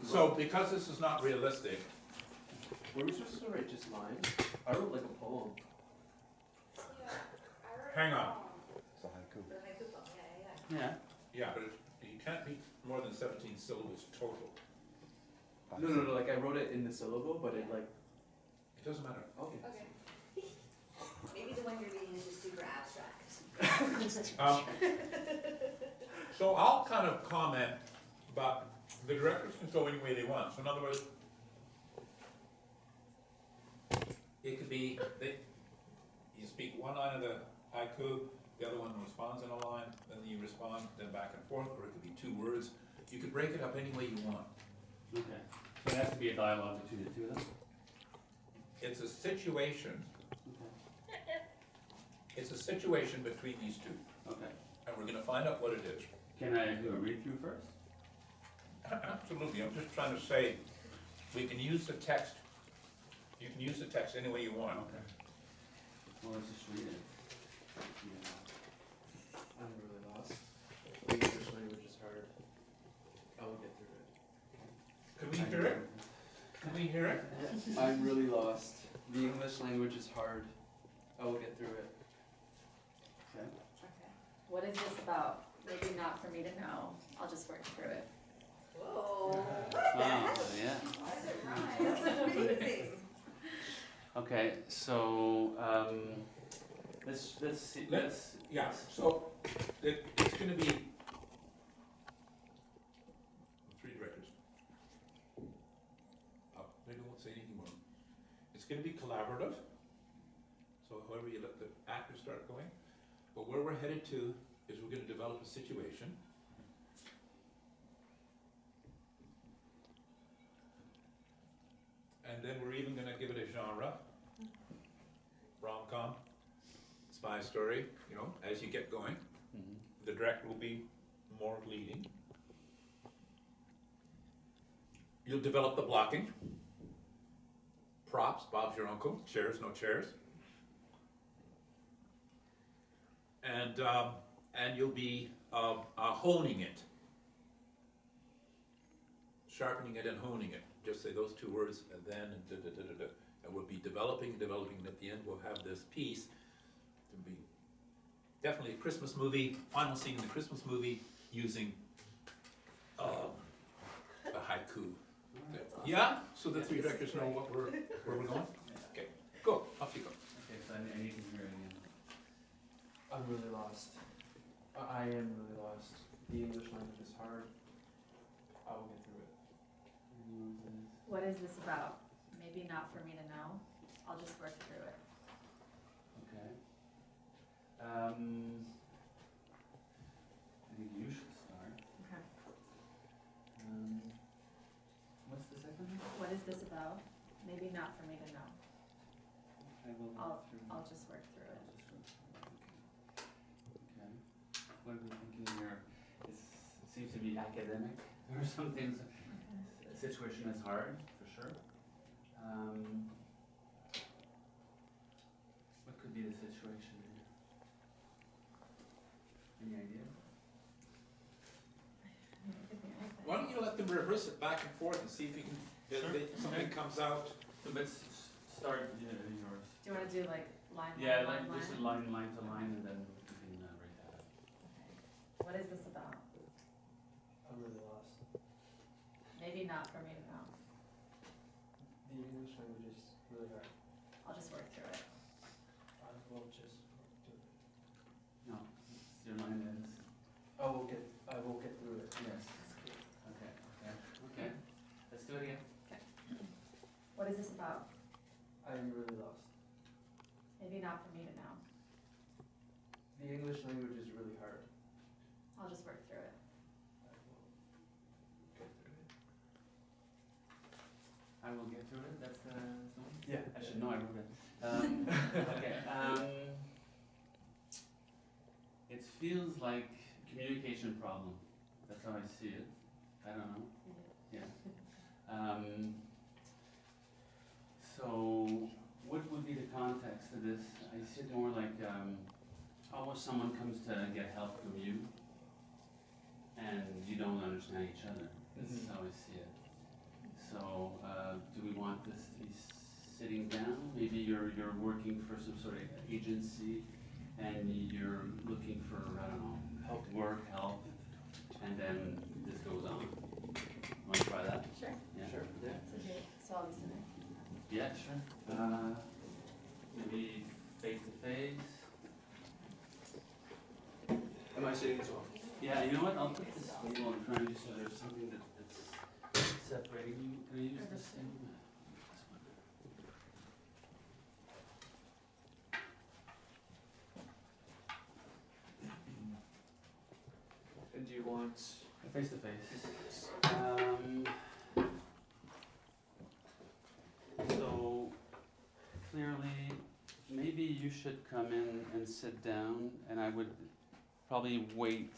So because this is not realistic, Were we supposed to write just lines? I wrote like a poem. hang on, It's a haiku. The haiku poem, yeah. Yeah. yeah, but you can't be more than 17 syllables total. No, like I wrote it in the syllable, but it like, It doesn't matter. okay. Okay. Maybe the one you're reading is just super abstract. So I'll kind of comment, but the directors can go any way they want. So in other words, it could be, you speak one line of the haiku, the other one responds in a line, then you respond, then back and forth, or it could be 2 words. You could break it up any way you want. Okay. So it has to be a dialogue between the two of them? It's a situation, Okay. it's a situation between these two, Okay. and we're gonna find out what it is. Can I do a read through first? Absolutely, I'm just trying to say, we can use the text, you can use the text any way you want. Okay. Well, let's just read it. I'm really lost. The English language is hard. I will get through it. Can we hear it? Can we hear it? I'm really lost. The English language is hard. I will get through it. Okay. Okay. What is this about? Maybe not for me to know. I'll just work through it. Whoa. Wow, yeah. Why is it rhyme? That's amazing. Okay, so, let's see, let's, Yeah, so it's gonna be 3 directors. Maybe I won't say anything more. It's gonna be collaborative, so however you let the actors start going. But where we're headed to is we're gonna develop a situation. And then we're even gonna give it a genre. Rom-com, spy story, you know, as you get going. mhm. The director will be more leading. You'll develop the blocking. Props, Bob's your uncle, chairs, no chairs. And you'll be honing it. Sharpening it and honing it. Just say those 2 words and then and da-da-da-da-da. And we'll be developing, and at the end we'll have this piece to be definitely a Christmas movie, final scene in the Christmas movie using the haiku. Yeah, so the 3 directors know where we're going? Okay, go, off you go. Okay, so I need to hear it again. I'm really lost. I am really lost. The English language is hard. I will get through it. What is this about? Maybe not for me to know. I'll just work through it. Okay. I think you should start. Okay. What's the second one? What is this about? Maybe not for me to know. I will go I'll through. just work through it. Okay. What are we thinking here? It seems to be academic. There are some things, the situation is hard, for sure. What could be the situation here? Any idea? It could be anything. Why don't you let them rehearse it back and forth and see if you can, something comes out. So let's start yours. Do you wanna do like line, Yeah, line, like, line, this is line? line to line, and then we can break that up. Okay. What is this about? I'm really lost. Maybe not for me to know. The English language is really hard. I'll just work through it. I will just do it. No, your line is, I will get through it. yes. Okay, okay, okay. Let's do it again. What is this about? I am really lost. Maybe not for me to know. The English language is really hard. I'll just work through it. I will get through it. I will get through it, that's the song? Yeah. I should know, I wrote it. Okay, it feels like communication problem, that's how I see it. I don't know, yeah. So, what would be the context of this? I see it more like, almost someone comes to get help from you, and you don't understand each other. This is how I see it. sitting down. Maybe you're working for some sort of agency, and you're looking for, I don't know, help, and then this goes on. Want to try that? Sure. Yeah. Sure, yeah. So I'll be sitting. Yeah, sure. Maybe face to face. Am I sitting as well? Yeah, you know what? I'll put this table in front of you so there's something that's separating you. Can I use Or this this thing? And do you want? Face to face. So clearly, maybe you should come in and sit down, and I would probably wait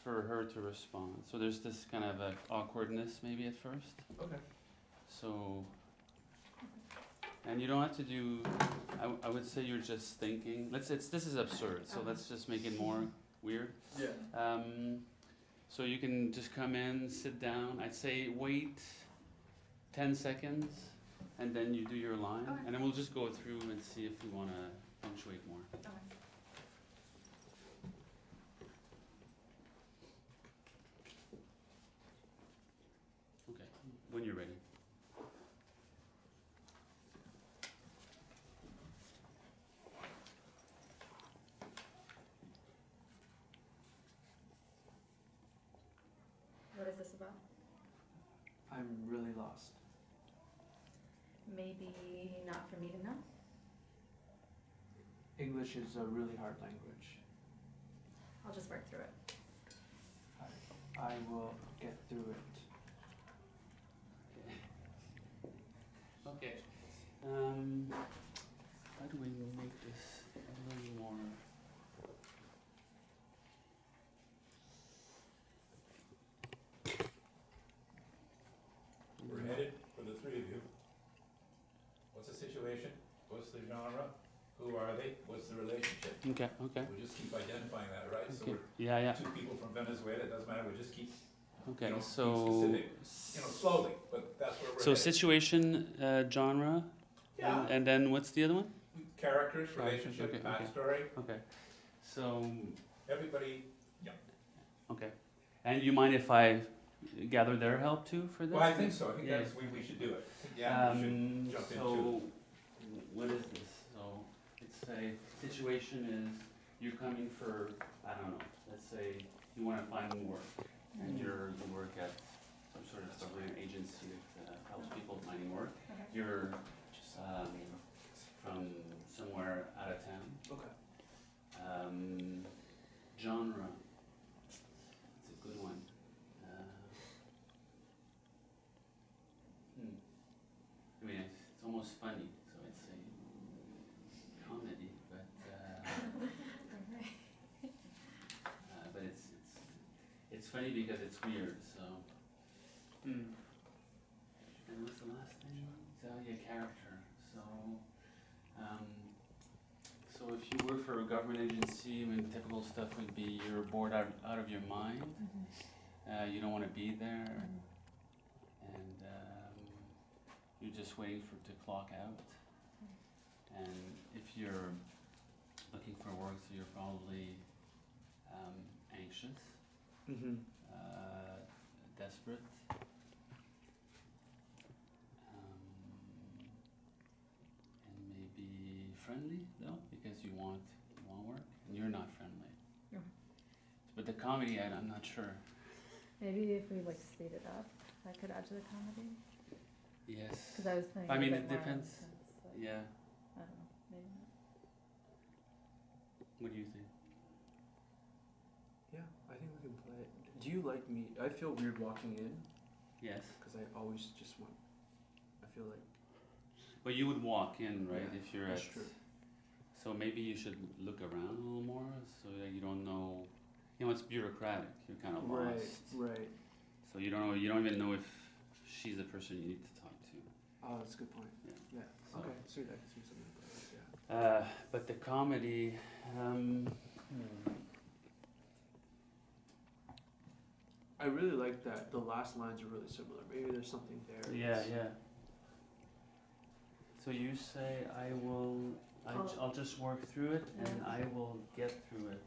for her to respond. So there's this kind of a awkwardness maybe at first. Okay. So, and you don't have to do. I would say you're just thinking. This is absurd. So let's just make it more weird. Yeah. So you can just come in, sit down. I'd say wait 10 seconds, and then you do your line, Okay. and then we'll just go through and see if we want to punctuate more. Okay. Okay, when you're ready. What is this about? I'm really lost. Maybe not for me to know. English is a really hard language. I'll just work through it. I will get through it. Okay. How do we make this a little more? We're headed for the three of you. What's the situation? What's the genre? Who are they? What's the relationship? Okay, okay. We just keep identifying that, right? So Okay. we're Yeah, yeah. two people from Venezuela, it doesn't matter, we just keep, Okay, you know, so. being specific. Slowly, but that's where we're So headed. situation, genre, Yeah, and then what's the other one? characters, Characters, relationship, okay, okay. backstory, Okay, so, everybody, okay. And you mind if I gather their help too for this? well, I think so, I think Yeah. that's, we should do it. Yeah, we should jump So, into. what is this? So, it's a situation is you're coming for, I don't know, let's say you wanna find work, and you work at some sort of government agency that helps people finding work. Okay. You're, from somewhere out of town. Okay. Genre, it's a good one. I mean, it's almost funny, so I'd say comedy, but but it's funny because it's weird. So, Mm. and what's the last thing? So yeah, character. So if you work for a government agency, I mean, typical stuff would be you're bored out of your mind. You don't want to be there, and you're just waiting for it to clock out. And if you're looking for work, so you're probably anxious, Mm-hmm. desperate, and maybe friendly though, because you want work, and you're not friendly. Okay. But the comedy, I'm not sure. Maybe if we like speed it up, I could add to the comedy. Yes. Because I was playing. I a mean, bit it more depends. intense, like, Yeah. I don't know. Maybe not. What do you think? Yeah, I think we can play it. Do you like me? I feel weird walking in Yes. because I always just want. I feel like. But you would walk in, right? Yeah, if you're that's at. true. So maybe you should look around a little more, so that you don't know. You know, it's bureaucratic. You're kind of lost. Right. So you don't know. You don't even know if she's the person you need to talk to. Oh, that's a good point. Yeah. Yeah. So- Okay. Sweet. I can see something like that. Yeah. But the comedy. I really like that. The last lines are really similar. Maybe there's something there. Yeah, yeah. So you say I'll just work through it and I will get through it.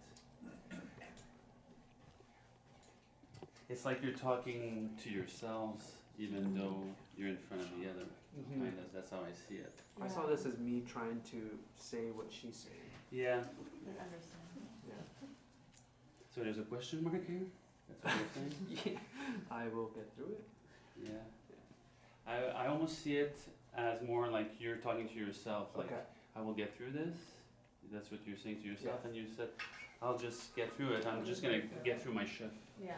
It's like you're talking to yourselves even though you're in front of the other. Kind of, that's how I see it. I saw this as me trying to say what she's saying. Yeah. But understand. Yeah. So there's a question mark here? That's what you're saying? Yeah. I will get through it. Yeah. I almost see it as more like you're talking to yourself, like Okay. I will get through this. That's what you're saying to yourself, and you said, I'll just get through it. I'm just gonna get through my shift. Yeah,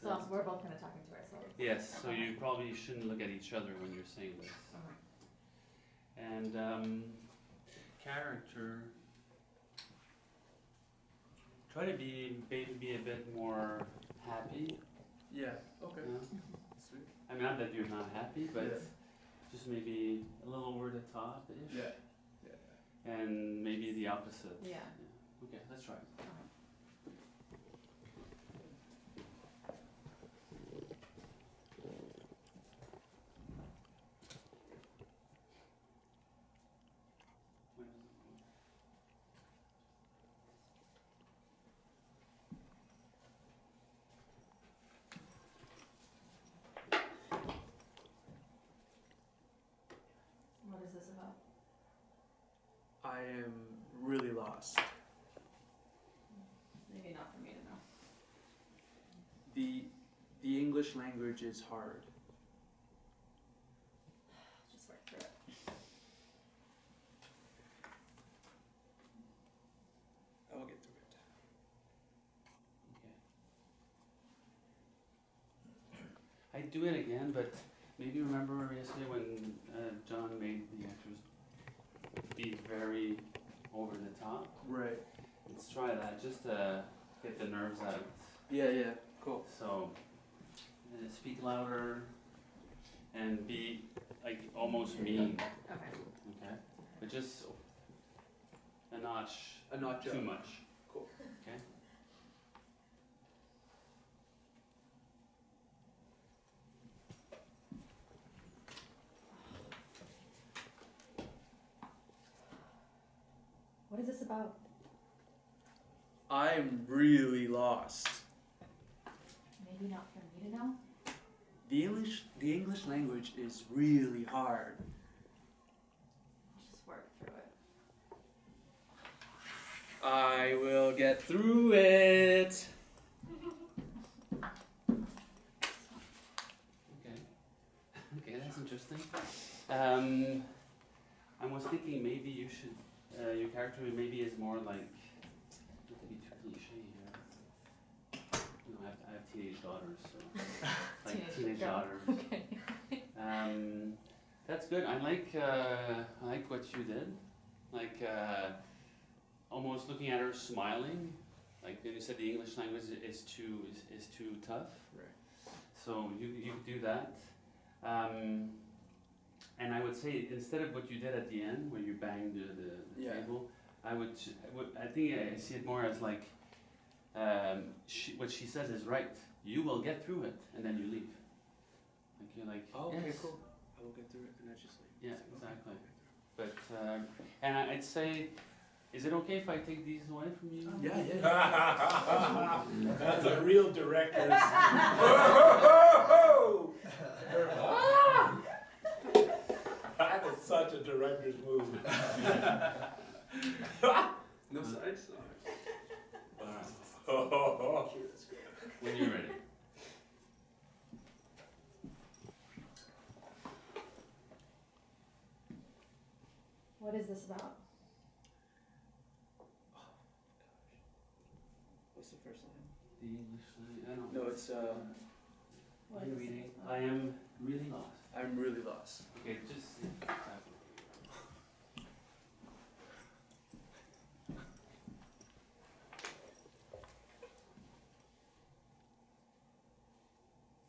so we're both kind of talking to ourselves. Yes, so you probably shouldn't look at each other when you're saying this. And character, try to be maybe a bit more happy. Yeah. Okay. You know? Sweet. I mean, not that you're not happy, but Yeah. just maybe a little over the top-ish. Yeah. And maybe the opposite. Yeah. Okay, let's try it. What is this about? I am really lost. Maybe not for me to know. The English language is hard. Just work through it. I will get through it. Okay. I'd do it again, but maybe remember yesterday when John made the actors be very over the top? Right. Let's try that, just to get the nerves out. Yeah. Yeah. Cool. So, speak louder and be like almost mean, Okay. okay? But just a notch A notch too up. much. Cool. Okay? What is this about? I'm really lost. Maybe not for me to know. The English language is really hard. Just work through it. I will get through it. Okay. Okay, that's interesting. I was thinking maybe you should, your character maybe is more like, not to be too cliche here. You know, I have teenage daughters, so, like teenage girl. daughters. Okay. That's good. I like what you did. Like, almost looking at her smiling. Like you said, the English language is too tough. Right. So you do that. And I would say instead of what you did at the end, where you banged the Yeah. table, I think I see it more as like, what she says is right. You will get through it, and then you leave. Like you're like, Oh, okay, yes. cool. I will get through it and I just leave. Yeah, exactly. But and I'd say, is it okay if I take these away from you? Yeah, yeah. That's a real director's. That is such a director's move. No sides? Oh. When you're ready. What is this about? What's the first line? The English language. I don't know. No, it's What I'm is this reading. about? I am really lost. I'm really lost. Okay, just exactly.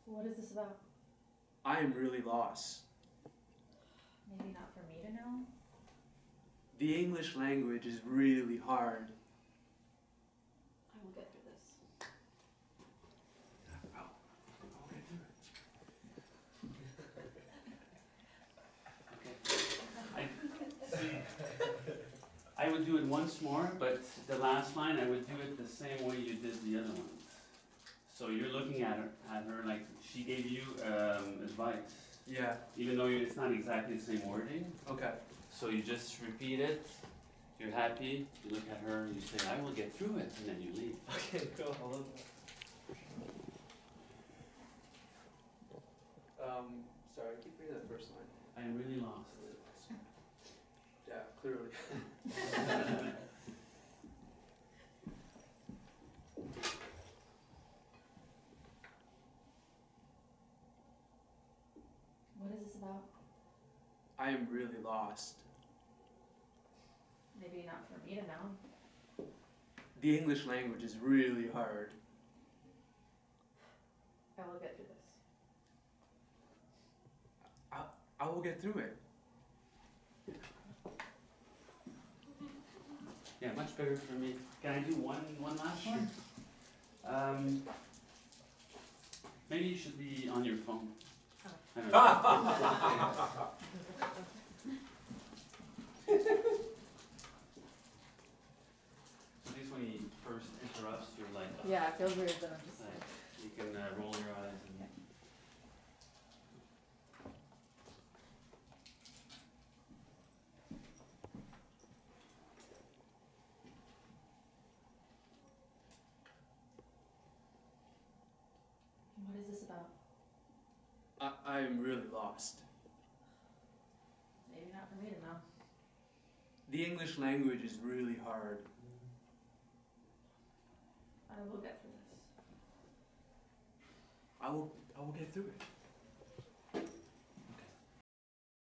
What is this about? I am really lost. Maybe not for me to know. The English language is really hard. I will get through this. Okay. do it once more, but the last line, I would do it the same way you did the other ones. So you're looking at her like she gave you advice, Yeah. even though it's not exactly the same wording. Okay. So you just repeat it, you're happy, you look at her, you say, I will get through it, and then you leave. Okay, cool. I love that. Sorry, keep reading that first line. I am really lost. Yeah, clearly. What is this about? I am really lost. Maybe not for me to know. The English language is really hard. I will get through this. I will get through it. Yeah, much better for me. Can I do one last one? Maybe you should be on your phone. Oh. I don't know. At least when he first interrupts, you're like, Yeah, it feels weird, but I'm just like you can roll your eyes and. what is this about? I am really lost. Maybe not for me to know. The English language is really hard. I will get through this. I will get through it.